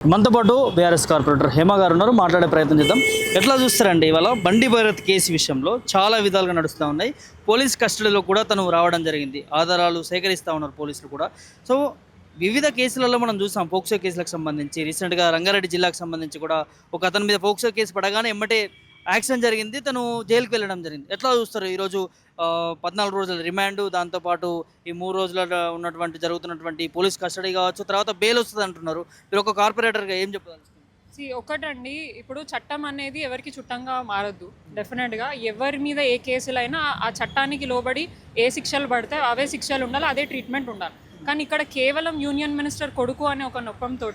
మనతో పాటు BRS corporator Hema గారు ఉన్నారు. మాట్లాడే ప్రయత్నం చేద్దాం. ఎట్లా చూస్తారండి ఇవాళ బండి భైరత్ కేసు విషయంలో చాలా విధాలుగా నడుస్తూ ఉన్నాయి. పోలీస్ కస్టడీలో కూడా తను రావడం జరిగింది. ఆధారాలు సేకరిస్తూ ఉన్నారు పోలీసులు కూడా. సో వివిధ కేసులలో మనం చూసాం. పోక్సో కేసులకు సంబంధించి రీసెంట్గా రంగారెడ్డి జిల్లాకు సంబంధించి కూడా ఒక అతని మీద పోక్సో కేసు పడగానే ఎమ్మటే యాక్షన్ జరిగింది, తను జైలుకి వెళ్ళడం జరిగింది. ఎట్లా చూస్తారు ఈరోజు 14 రోజుల రిమాండ్, దాంతోపాటు ఈ 3 రోజుల ఉన్నటువంటి జరుగుతున్నటువంటి పోలీస్ కస్టడీ కావచ్చు, తర్వాత బెయిల్ వస్తుంది అంటున్నారు. మీరు ఒక కార్పొరేటర్గా ఏం చెప్పదలుచుకున్నారు? ఒకటండి, ఇప్పుడు చట్టం అనేది ఎవరికి చుట్టంగా మారద్దు. డెఫినెట్గా ఎవరి మీద ఏ కేసులైనా ఆ చట్టానికి లోబడి ఏ శిక్షలు పడితే అవే శిక్షలు ఉండాలి, అదే ట్రీట్మెంట్ ఉండాలి. కానీ ఇక్కడ కేవలం యూనియన్ మినిస్టర్ కొడుకు అనే ఒక నొప్పంతో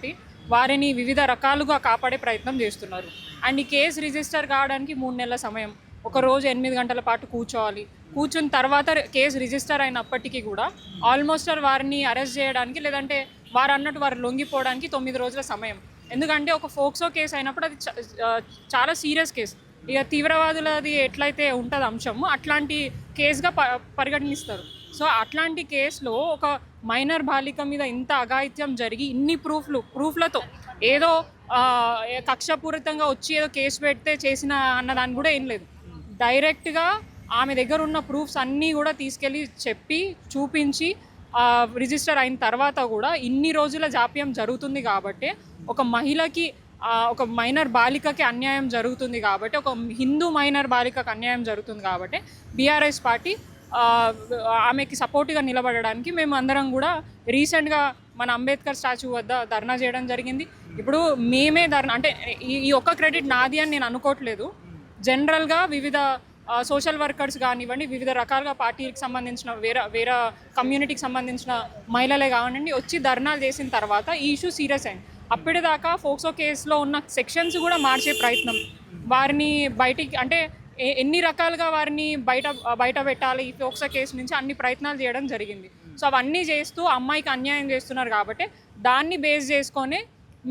వారిని వివిధ రకాలుగా కాపాడే ప్రయత్నం చేస్తున్నారు. అండ్ ఈ కేసు రిజిస్టర్ కావడానికి 3 నెలల సమయం, ఒక రోజు 8 గంటల పాటు కూర్చోవాలి. కూర్చున్న తర్వాత కేసు రిజిస్టర్ అయినప్పటికీ కూడా ఆల్మోస్ట్ వారిని అరెస్ట్ చేయడానికి, లేదంటే వారు అన్నట్టు వారు లొంగిపోవడానికి 9 రోజుల సమయం. ఎందుకంటే ఒక ఫోక్సో కేసు అయినప్పుడు అది చాలా సీరియస్ కేసు. ఇక తీవ్రవాదులది ఎట్లయితే ఉంటుంది అంశము, అట్లాంటి కేసుగా పరిగణిస్తారు. సో అట్లాంటి కేసులో ఒక మైనర్ బాలిక మీద ఇంత అఘాయిత్యం జరిగి ఇన్ని ప్రూఫ్లతో ఏదో కక్షపూరితంగా వచ్చి ఏదో కేసు పెడితే చేసిన అన్నదాన్ని కూడా ఏం లేదు. డైరెక్ట్గా ఆమె దగ్గర ఉన్న ప్రూఫ్స్ అన్నీ కూడా తీసుకెళ్ళి చెప్పి చూపించి రిజిస్టర్ అయిన తర్వాత కూడా ఇన్ని రోజుల జాప్యం జరుగుతుంది కాబట్టి, ఒక మహిళకి ఒక మైనర్ బాలికకి అన్యాయం జరుగుతుంది కాబట్టి, ఒక హిందూ మైనర్ బాలికకి అన్యాయం జరుగుతుంది కాబట్టి బీఆర్ఎస్ పార్టీ ఆమెకి సపోర్ట్గా నిలబడడానికి మేము అందరం కూడా రీసెంట్గా మన అంబేద్కర్ స్టాచ్యూ వద్ద ధర్నా చేయడం జరిగింది. ఇప్పుడు మేమే ధర్నా అంటే ఈ ఒక్క క్రెడిట్ నాది అని నేను అనుకోవట్లేదు. జనరల్గా వివిధ సోషల్ వర్కర్స్ కానివ్వండి, వివిధ రకాలుగా పార్టీకి సంబంధించిన వేరే కమ్యూనిటీకి సంబంధించిన మహిళలే కానివ్వండి వచ్చి ధర్నాలు చేసిన తర్వాత ఈ ఇష్యూ సీరియస్ అయింది. అప్పటిదాకా ఫోక్సో కేసులో ఉన్న సెక్షన్స్ కూడా మార్చే ప్రయత్నం, వారిని బయటికి అంటే ఎన్ని రకాలుగా వారిని బయట పెట్టాలి ఈ ఫోక్సో కేసు నుంచి అన్ని ప్రయత్నాలు చేయడం జరిగింది. సో అవన్నీ చేస్తూ అమ్మాయికి అన్యాయం చేస్తున్నారు కాబట్టి దాన్ని బేస్ చేసుకొని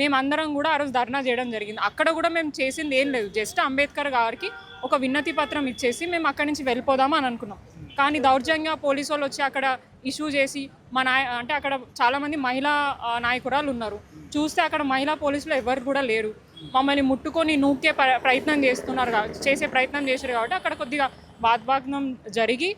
మేమందరం కూడా ఆ రోజు ధర్నా చేయడం జరిగింది. అక్కడ కూడా మేము చేసింది ఏం లేదు, జస్ట్ అంబేద్కర్ గారికి ఒక విన్నతి పత్రం ఇచ్చేసి మేము అక్కడి నుంచి వెళ్ళిపోదామా అని అనుకున్నాం. కానీ దౌర్జన్యంగా పోలీసు వాళ్ళు వచ్చి అక్కడ ఇష్యూ చేసి అంటే అక్కడ చాలామంది మహిళా నాయకురాలు ఉన్నారు, చూస్తే అక్కడ మహిళా పోలీసులు ఎవరు కూడా లేరు. మమ్మల్ని ముట్టుకొని నూకే చేసే ప్రయత్నం చేశారు కాబట్టి అక్కడ కొద్దిగా వాగ్వాదం జరిగి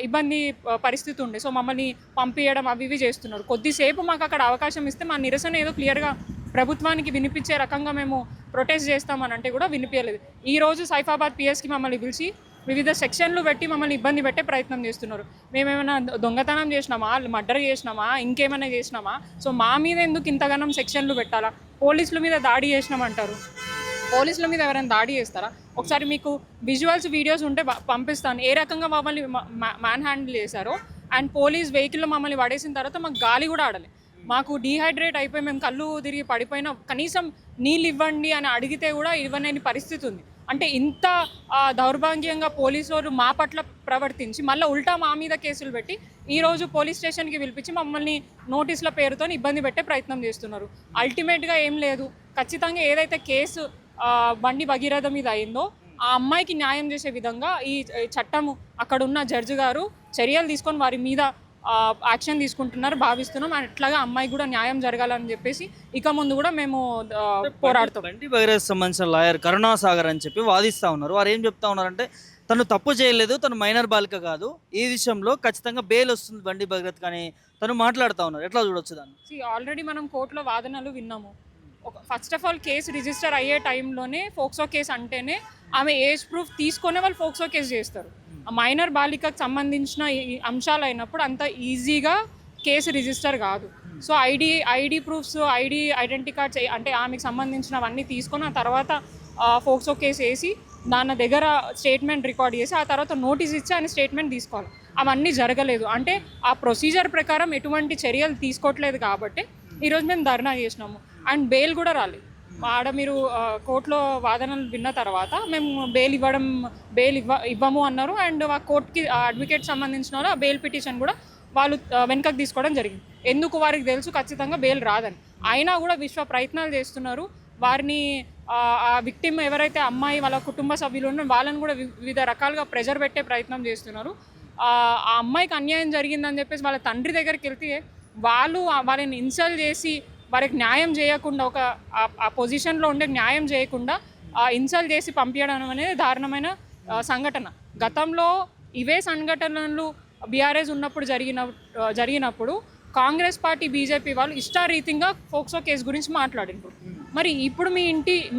ఇబ్బంది పరిస్థితి ఉండే. సో మమ్మల్ని పంపించడం అవి ఇవి చేస్తున్నారు. కొద్దిసేపు మాకు అక్కడ అవకాశం ఇస్తే మా నిరసన ఏదో క్లియర్గా ప్రభుత్వానికి వినిపించే రకంగా మేము ప్రొటెస్ట్ చేస్తామని అంటే కూడా వినిపించలేదు. ఈరోజు సైఫాబాద్ పిఎస్కి మమ్మల్ని పిలిచి వివిధ సెక్షన్లు పెట్టి మమ్మల్ని ఇబ్బంది పెట్టే ప్రయత్నం చేస్తున్నారు. మేమేమైనా దొంగతనం చేసినామా, మర్డర్ చేసినామా, ఇంకేమైనా చేసినామా? సో మా మీద ఎందుకు ఇంతగానం సెక్షన్లు పెట్టాలా? పోలీసుల మీద దాడి చేసినామంటారు, పోలీసుల మీద ఎవరైనా దాడి చేస్తారా? ఒకసారి మీకు విజువల్స్ వీడియోస్ ఉంటే పంపిస్తాను, ఏ రకంగా మమ్మల్ని మ్యాన్ హ్యాండిల్ చేశారో. అండ్ పోలీస్ వెహికల్లో మమ్మల్ని పడేసిన తర్వాత మాకు గాలి కూడా ఆడలే. మాకు డీహైడ్రేట్ అయిపోయి మేము కళ్ళు తిరిగి పడిపోయినా కనీసం నీళ్ళు ఇవ్వండి అని అడిగితే కూడా ఇవ్వలేని పరిస్థితి ఉంది. అంటే ఇంత దౌర్భాగ్యంగా పోలీసు వాళ్ళు మా పట్ల ప్రవర్తించి మళ్ళీ ఉల్టా మా మీద కేసులు పెట్టి ఈరోజు పోలీస్ స్టేషన్కి పిలిపించి మమ్మల్ని నోటీసుల పేరుతో ఇబ్బంది పెట్టే ప్రయత్నం చేస్తున్నారు. అల్టిమేట్గా ఏం లేదు, ఖచ్చితంగా ఏదైతే కేసు బండి భగీరథ మీద అయిందో ఆ అమ్మాయికి న్యాయం చేసే విధంగా ఈ చట్టము అక్కడున్న జడ్జి గారు చర్యలు తీసుకొని వారి మీద యాక్షన్ తీసుకుంటున్నారు భావిస్తున్నాం. అండ్ అట్లాగా అమ్మాయి కూడా న్యాయం జరగాలని చెప్పేసి ఇక ముందు కూడా మేము పోరాడతాం. బండి భగీరథ్ సంబంధించిన లాయర్ కరుణాసాగర్ అని చెప్పి వాదిస్తూ ఉన్నారు. వారు ఏం చెప్తా ఉన్నారంటే తను తప్పు చేయలేదు, తను మైనర్ బాలిక కాదు, ఈ విషయంలో ఖచ్చితంగా బెయిల్ వస్తుంది బండి భగీరథ్ కానీ తను మాట్లాడుతూ ఉన్నారు. ఎట్లా చూడొచ్చు దాన్ని? ఆల్రెడీ మనం కోర్టులో వాదనలు విన్నాము. First of all case register అయ్యే టైంలోనే ఫోక్సో కేసు అంటేనే ఆమె ఏజ్ ప్రూఫ్ తీసుకొనే వాళ్ళు ఫోక్సో కేసు చేస్తారు. ఆ మైనర్ బాలికకు సంబంధించిన అంశాలు అయినప్పుడు అంత ఈజీగా కేసు రిజిస్టర్ కాదు. So ID proofs, identity cards అంటే ఆమెకు సంబంధించినవన్నీ తీసుకొని ఆ తర్వాత ఫోక్సో కేసు వేసి దాని దగ్గర స్టేట్మెంట్ రికార్డ్ చేసి ఆ తర్వాత నోటీస్ ఇచ్చి ఆయన స్టేట్మెంట్ తీసుకోవాలి. అవన్నీ జరగలేదు. అంటే ఆ ప్రొసీజర్ ప్రకారం ఎటువంటి చర్యలు తీసుకోవట్లేదు కాబట్టి ఈరోజు మేము ధర్నా చేసినాము. అండ్ బెయిల్ కూడా రాలేదు. ఆడ మీరు కోర్టులో వాదనలు విన్న తర్వాత మేము బెయిల్ ఇవ్వము అన్నారు. అండ్ ఆ కోర్టుకి అడ్వకేట్ సంబంధించిన వాళ్ళు ఆ బెయిల్ పిటిషన్ కూడా వాళ్ళు వెనకకు తీసుకోవడం జరిగింది. ఎందుకు వారికి తెలుసు ఖచ్చితంగా బెయిల్ రాదని, అయినా కూడా విశ్వ ప్రయత్నాలు చేస్తున్నారు. వారిని ఆ విక్టిమ్ ఎవరైతే అమ్మాయి వాళ్ళ కుటుంబ సభ్యులు ఉన్నారో వాళ్ళని కూడా వివిధ రకాలుగా ప్రెజర్ పెట్టే ప్రయత్నం చేస్తున్నారు. ఆ అమ్మాయికి అన్యాయం జరిగిందని చెప్పేసి వాళ్ళ తండ్రి దగ్గరికి వెళ్తే వాళ్ళని ఇన్సల్ట్ చేసి వారికి న్యాయం చేయకుండా ఆ పొజిషన్లో ఉండే న్యాయం చేయకుండా ఇన్సల్ట్ చేసి పంపించడం అనేది దారుణమైన సంఘటన. గతంలో ఇవే సంఘటనలు బీఆర్ఎస్ ఉన్నప్పుడు జరిగినప్పుడు కాంగ్రెస్ పార్టీ బీజేపీ వాళ్ళు ఇష్టారీతిగా ఫోక్సో కేసు గురించి మాట్లాడినారు. మరి ఇప్పుడు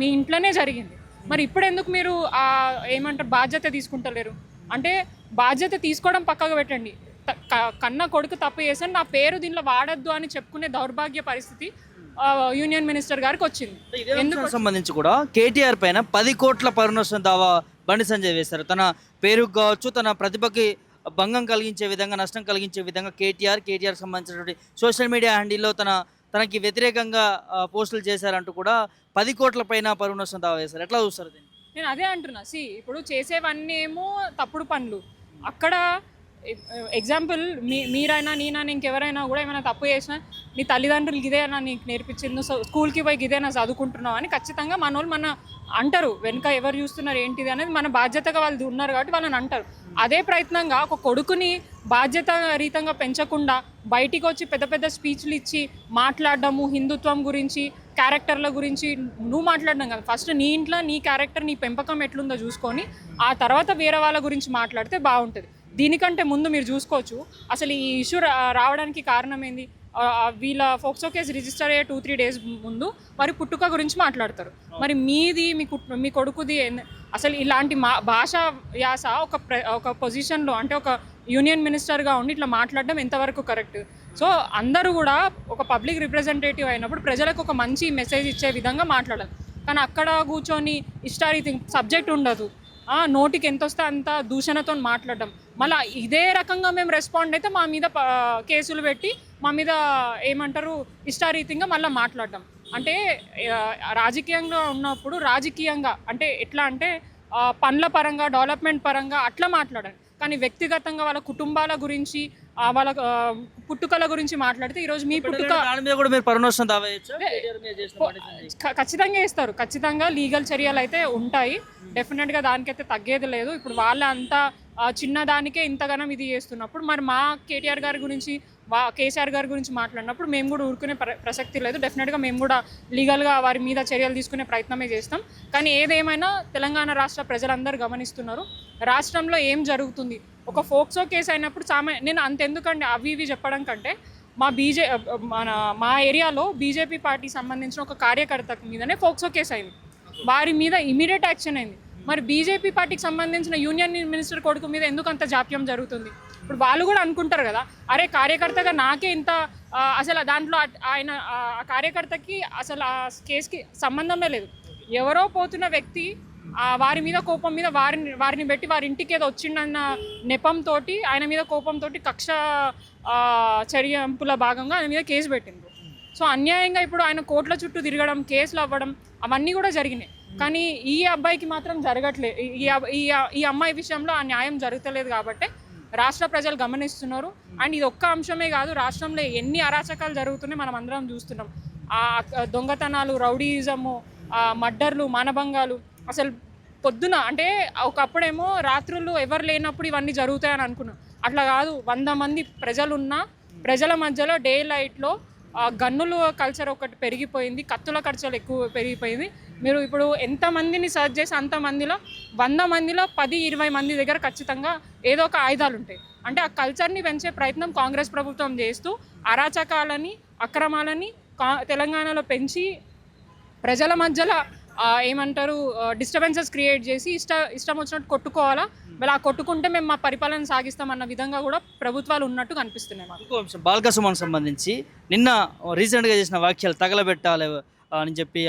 మీ ఇంట్లోనే జరిగింది, మరి ఇప్పుడు ఎందుకు మీరు ఏమంటారు బాధ్యత తీసుకుంటలేరు? అంటే బాధ్యత తీసుకోవడం పక్కకు పెట్టండి, కన్న కొడుకు తప్పు చేశాను నా పేరు దీనిలో వాడద్దు అని చెప్పుకునే దౌర్భాగ్య పరిస్థితి యూనియన్ మినిస్టర్ గారికి వచ్చింది. ఎందుకు సంబంధించి కూడా కేటీఆర్ పైన 10 కోట్ల పరునష్టం దావా బండి సంజయ్ వేశారు. తన పేరుకు కావచ్చు, తన ప్రతిభకి భంగం కలిగించే విధంగా, నష్టం కలిగించే విధంగా కేటీఆర్ సంబంధించినటువంటి సోషల్ మీడియా హ్యాండిల్లో తనకి వ్యతిరేకంగా పోస్టులు చేశారంటూ కూడా 10 కోట్ల పైన పరువు నష్టం దావా వేశారు. ఎట్లా చూస్తారు దీన్ని? నేను అదే అంటున్నా, ఇప్పుడు చేసేవన్నీ ఏమో తప్పుడు పనులు. అక్కడ ఎగ్జాంపుల్ మీరైనా నేనైనా ఇంకెవరైనా కూడా ఏమైనా తప్పు చేసినా నీ తల్లిదండ్రులు ఇదేనా నీకు నేర్పించింది, నువ్వు స్కూల్కి పోయి ఇదేనా చదువుకుంటున్నావు అని ఖచ్చితంగా మన అంటారు. వెనుక ఎవరు చూస్తున్నారు ఏంటిది అనేది మన బాధ్యతగా వాళ్ళు ఉన్నారు కాబట్టి వాళ్ళని అంటారు. అదే ప్రయత్నంగా ఒక కొడుకుని బాధ్యత రీతంగా పెంచకుండా బయటికి వచ్చి పెద్ద పెద్ద స్పీచ్లు ఇచ్చి మాట్లాడడము, హిందుత్వం గురించి, క్యారెక్టర్ల గురించి నువ్వు మాట్లాడడం కాదు. ఫస్ట్ నీ ఇంట్లో నీ క్యారెక్టర్, నీ పెంపకం ఎట్లుందో చూసుకొని ఆ తర్వాత వేరే వాళ్ళ గురించి మాట్లాడితే బాగుంటుంది. దీనికంటే ముందు మీరు చూసుకోవచ్చు అసలు ఈ ఇష్యూ రావడానికి కారణం ఏంది. వీళ్ళ ఫోక్సో కేసు రిజిస్టర్ అయ్యే 2-3 డేస్ ముందు మరి పుట్టుక గురించి మాట్లాడతారు. మరి మీది మీ కొడుకుది అసలు ఇలాంటి భాషా యాస ఒక పొజిషన్లో అంటే ఒక యూనియన్ మినిస్టర్గా ఉండి ఇట్లా మాట్లాడడం ఎంతవరకు కరెక్ట్? సో అందరూ కూడా ఒక పబ్లిక్ రిప్రజెంటేటివ్ అయినప్పుడు ప్రజలకు ఒక మంచి మెసేజ్ ఇచ్చే విధంగా మాట్లాడాలి. కానీ అక్కడ కూర్చొని ఇష్టారీతి సబ్జెక్ట్ ఉండదు, నోటికి ఎంత వస్తే అంత దూషణతో మాట్లాడడం, మళ్ళీ ఇదే రకంగా మేము రెస్పాండ్ అయితే మా మీద కేసులు పెట్టి మా మీద ఏమంటారు ఇష్టారీతిగా మళ్ళీ మాట్లాడడం. అంటే రాజకీయంగా ఉన్నప్పుడు రాజకీయంగా అంటే ఎట్లా అంటే పనుల పరంగా, డెవలప్మెంట్ పరంగా అట్లా మాట్లాడండి. కానీ వ్యక్తిగతంగా వాళ్ళ కుటుంబాల గురించి, వాళ్ళ పుట్టుకల గురించి మాట్లాడితే ఈరోజు మీ పుట్టుక ఖచ్చితంగా ఇస్తారు. ఖచ్చితంగా లీగల్ చర్యలు అయితే ఉంటాయి, డెఫినెట్గా దానికైతే తగ్గేది లేదు. ఇప్పుడు వాళ్ళ అంతా చిన్నదానికే ఇంతగానం ఇది చేస్తున్నప్పుడు మరి మా కేటీఆర్ గారి గురించి, కేసీఆర్ గారి గురించి మాట్లాడినప్పుడు మేము కూడా ఊరుకునే ప్రసక్తి లేదు. డెఫినెట్గా మేము కూడా లీగల్గా వారి మీద చర్యలు తీసుకునే ప్రయత్నమే చేస్తాం. కానీ ఏదేమైనా తెలంగాణ రాష్ట్ర ప్రజలందరూ గమనిస్తున్నారు రాష్ట్రంలో ఏం జరుగుతుంది. ఒక ఫోక్సో కేసు అయినప్పుడు నేను అంతెందుకండి అవి ఇవి చెప్పడం కంటే మా ఏరియాలో బీజేపీ పార్టీకి సంబంధించిన ఒక కార్యకర్త మీదనే ఫోక్సో కేసు అయింది, వారి మీద ఇమీడియట్ యాక్షన్ అయింది. మరి బీజేపీ పార్టీకి సంబంధించిన యూనియన్ మినిస్టర్ కొడుకు మీద ఎందుకు అంత జాప్యం జరుగుతుంది? ఇప్పుడు వాళ్ళు కూడా అనుకుంటారు కదా, అరే కార్యకర్తగా నాకే ఇంత అసలు దాంట్లో ఆయన ఆ కార్యకర్తకి అసలు ఆ కేసుకి సంబంధమే లేదు. ఎవరో పోతున్న వ్యక్తి వారి మీద కోపం మీద వారిని పెట్టి వారి ఇంటికి ఏదో వచ్చిందన్న నెపంతో ఆయన మీద కోపంతో కక్ష చర్యంపుల భాగంగా ఆయన మీద కేసు పెట్టిండ్రు. సో అన్యాయంగా ఇప్పుడు ఆయన కోట్ల చుట్టూ తిరగడం, కేసులు అవ్వడం అవన్నీ కూడా జరిగినాయి. కానీ ఈ అబ్బాయికి మాత్రం జరగట్లేదు. ఈ అమ్మాయి విషయంలో ఆ న్యాయం జరుగుతలేదు కాబట్టి రాష్ట్ర ప్రజలు గమనిస్తున్నారు. అండ్ ఇది ఒక్క అంశమే కాదు, రాష్ట్రంలో ఎన్ని అరాచకాలు జరుగుతున్నాయి మనం అందరం చూస్తున్నాం. దొంగతనాలు, రౌడీయిజము, మర్డర్లు, మానభంగాలు. అసలు పొద్దున అంటే ఒకప్పుడేమో రాత్రులు ఎవరు లేనప్పుడు ఇవన్నీ జరుగుతాయని అనుకున్నాం. అట్లా కాదు, 100 మంది ప్రజలున్నా ప్రజల మధ్యలో డే లైట్లో గన్నుల కల్చర్ ఒకటి పెరిగిపోయింది, కత్తుల కల్చర్ ఎక్కువ పెరిగిపోయింది. మీరు ఇప్పుడు ఎంతమందిని సర్చ్ చేసి అంతమందిలో 100 మందిలో 10-20 మంది దగ్గర ఖచ్చితంగా ఏదో ఒక ఆయుధాలు ఉంటాయి. అంటే ఆ కల్చర్ని పెంచే ప్రయత్నం కాంగ్రెస్ ప్రభుత్వం చేస్తూ అరాచకాలని, అక్రమాలని తెలంగాణలో పెంచి ప్రజల మధ్యలో ఏమంటారు డిస్టర్బెన్సెస్ క్రియేట్ చేసి ఇష్టం వచ్చినట్టు కొట్టుకోవాలా, మళ్ళీ ఆ కొట్టుకుంటే మేము మా పరిపాలన సాగిస్తామన్న విధంగా కూడా ప్రభుత్వాలు ఉన్నట్టు కనిపిస్తున్నాయి మాకు. ఇంకో అంశం, బాల్క సుమన్ సంబంధించి నిన్న రీసెంట్గా చేసిన వ్యాఖ్యలు తగలబెట్టాలి అని చెప్పి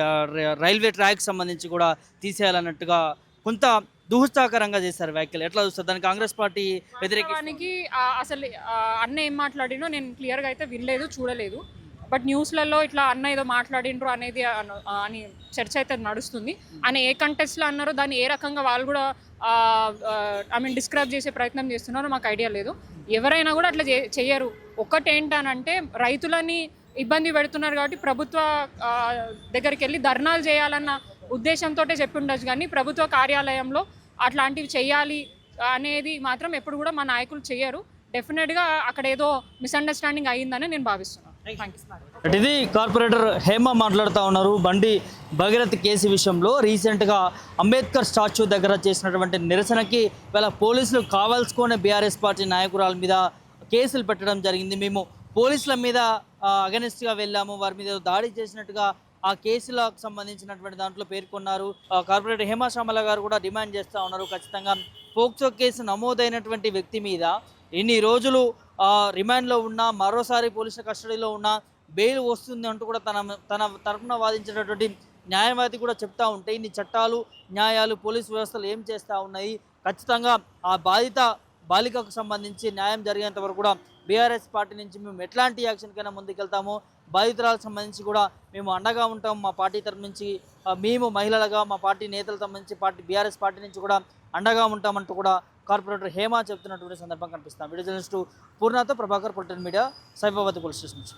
రైల్వే ట్రాక్ సంబంధించి కూడా తీసేయాలన్నట్టుగా కొంత దుహుత్సాకరంగా చేశారు వ్యాఖ్యలు. ఎట్లా చూస్తారు దానికి కాంగ్రెస్ పార్టీ వ్యతిరేకానికి? అసలు అన్న ఏం మాట్లాడినో నేను క్లియర్గా అయితే వినలేదు, చూడలేదు. బట్ న్యూస్లలో ఇట్లా అన్న ఏదో మాట్లాడిండ్రు అనేది అని చర్చ అయితే నడుస్తుంది. అని ఏ కంటెస్ట్లో అన్నారో దాన్ని ఏ రకంగా వాళ్ళు కూడా డిస్క్రైబ్ చేసే ప్రయత్నం చేస్తున్నారో మాకు ఐడియా లేదు. ఎవరైనా కూడా అట్లా చెయ్యరు. ఒకటేంటనంటే రైతులని ఇబ్బంది పెడుతున్నారు కాబట్టి ప్రభుత్వ దగ్గరికి వెళ్ళి ధర్నాలు చేయాలన్న ఉద్దేశంతో చెప్పి ఉండొచ్చు. కానీ ప్రభుత్వ కార్యాలయంలో అట్లాంటివి చేయాలి అనేది మాత్రం ఎప్పుడు కూడా మా నాయకులు చెయ్యరు. డెఫినెట్గా అక్కడ ఏదో మిస్అండర్స్టాండింగ్ అయ్యిందని నేను భావిస్తున్నాను. Thank you. అటు ఇది కార్పొరేటర్ హేమ మాట్లాడుతూ ఉన్నారు బండి భగీరథ్ కేసు విషయంలో. రీసెంట్గా అంబేద్కర్ స్టాచ్యూ దగ్గర చేసినటువంటి నిరసనకి ఇవాళ పోలీసులు కావాల్సుకునే బీఆర్ఎస్ పార్టీ నాయకురాల మీద కేసులు పెట్టడం జరిగింది. మేము పోలీసుల మీద అగెనిస్ట్గా వెళ్ళాము, వారి మీద దాడి చేసినట్టుగా ఆ కేసులకు సంబంధించినటువంటి దాంట్లో పేర్కొన్నారు. కార్పొరేటర్ హేమ శ్యామల గారు కూడా డిమాండ్ చేస్తూ ఉన్నారు, ఖచ్చితంగా పోక్సో కేసు నమోదైనటువంటి వ్యక్తి మీద ఇన్ని రోజులు రిమాండ్లో ఉన్నా, మరోసారి పోలీసుల కస్టడీలో ఉన్నా బెయిల్ వస్తుంది అంటూ కూడా తన తరఫున వాదించినటువంటి న్యాయవాది కూడా చెప్తా ఉంటే ఇన్ని చట్టాలు న్యాయాలు పోలీసు వ్యవస్థలు ఏం చేస్తూ ఉన్నాయి, ఖచ్చితంగా ఆ బాలికకు సంబంధించి న్యాయం జరిగేంత వరకు కూడా బీఆర్ఎస్ పార్టీ నుంచి మేము ఎట్లాంటి యాక్షన్కైనా ముందుకెళ్తాము, బాధితురాలకు సంబంధించి కూడా మేము అండగా ఉంటాం. మా పార్టీ తరఫు నుంచి మేము మహిళలుగా మా పార్టీ నేతల సంబంధించి బీఆర్ఎస్ పార్టీ నుంచి కూడా అండగా ఉంటామంటూ కూడా కార్పొరేటర్ హేమ చెప్తున్నటువంటి సందర్భం కనిపిస్తాం. వీడియో జర్నలిస్టు పూర్ణతో Prabhakar, political media, Cyberabad police station నుంచి.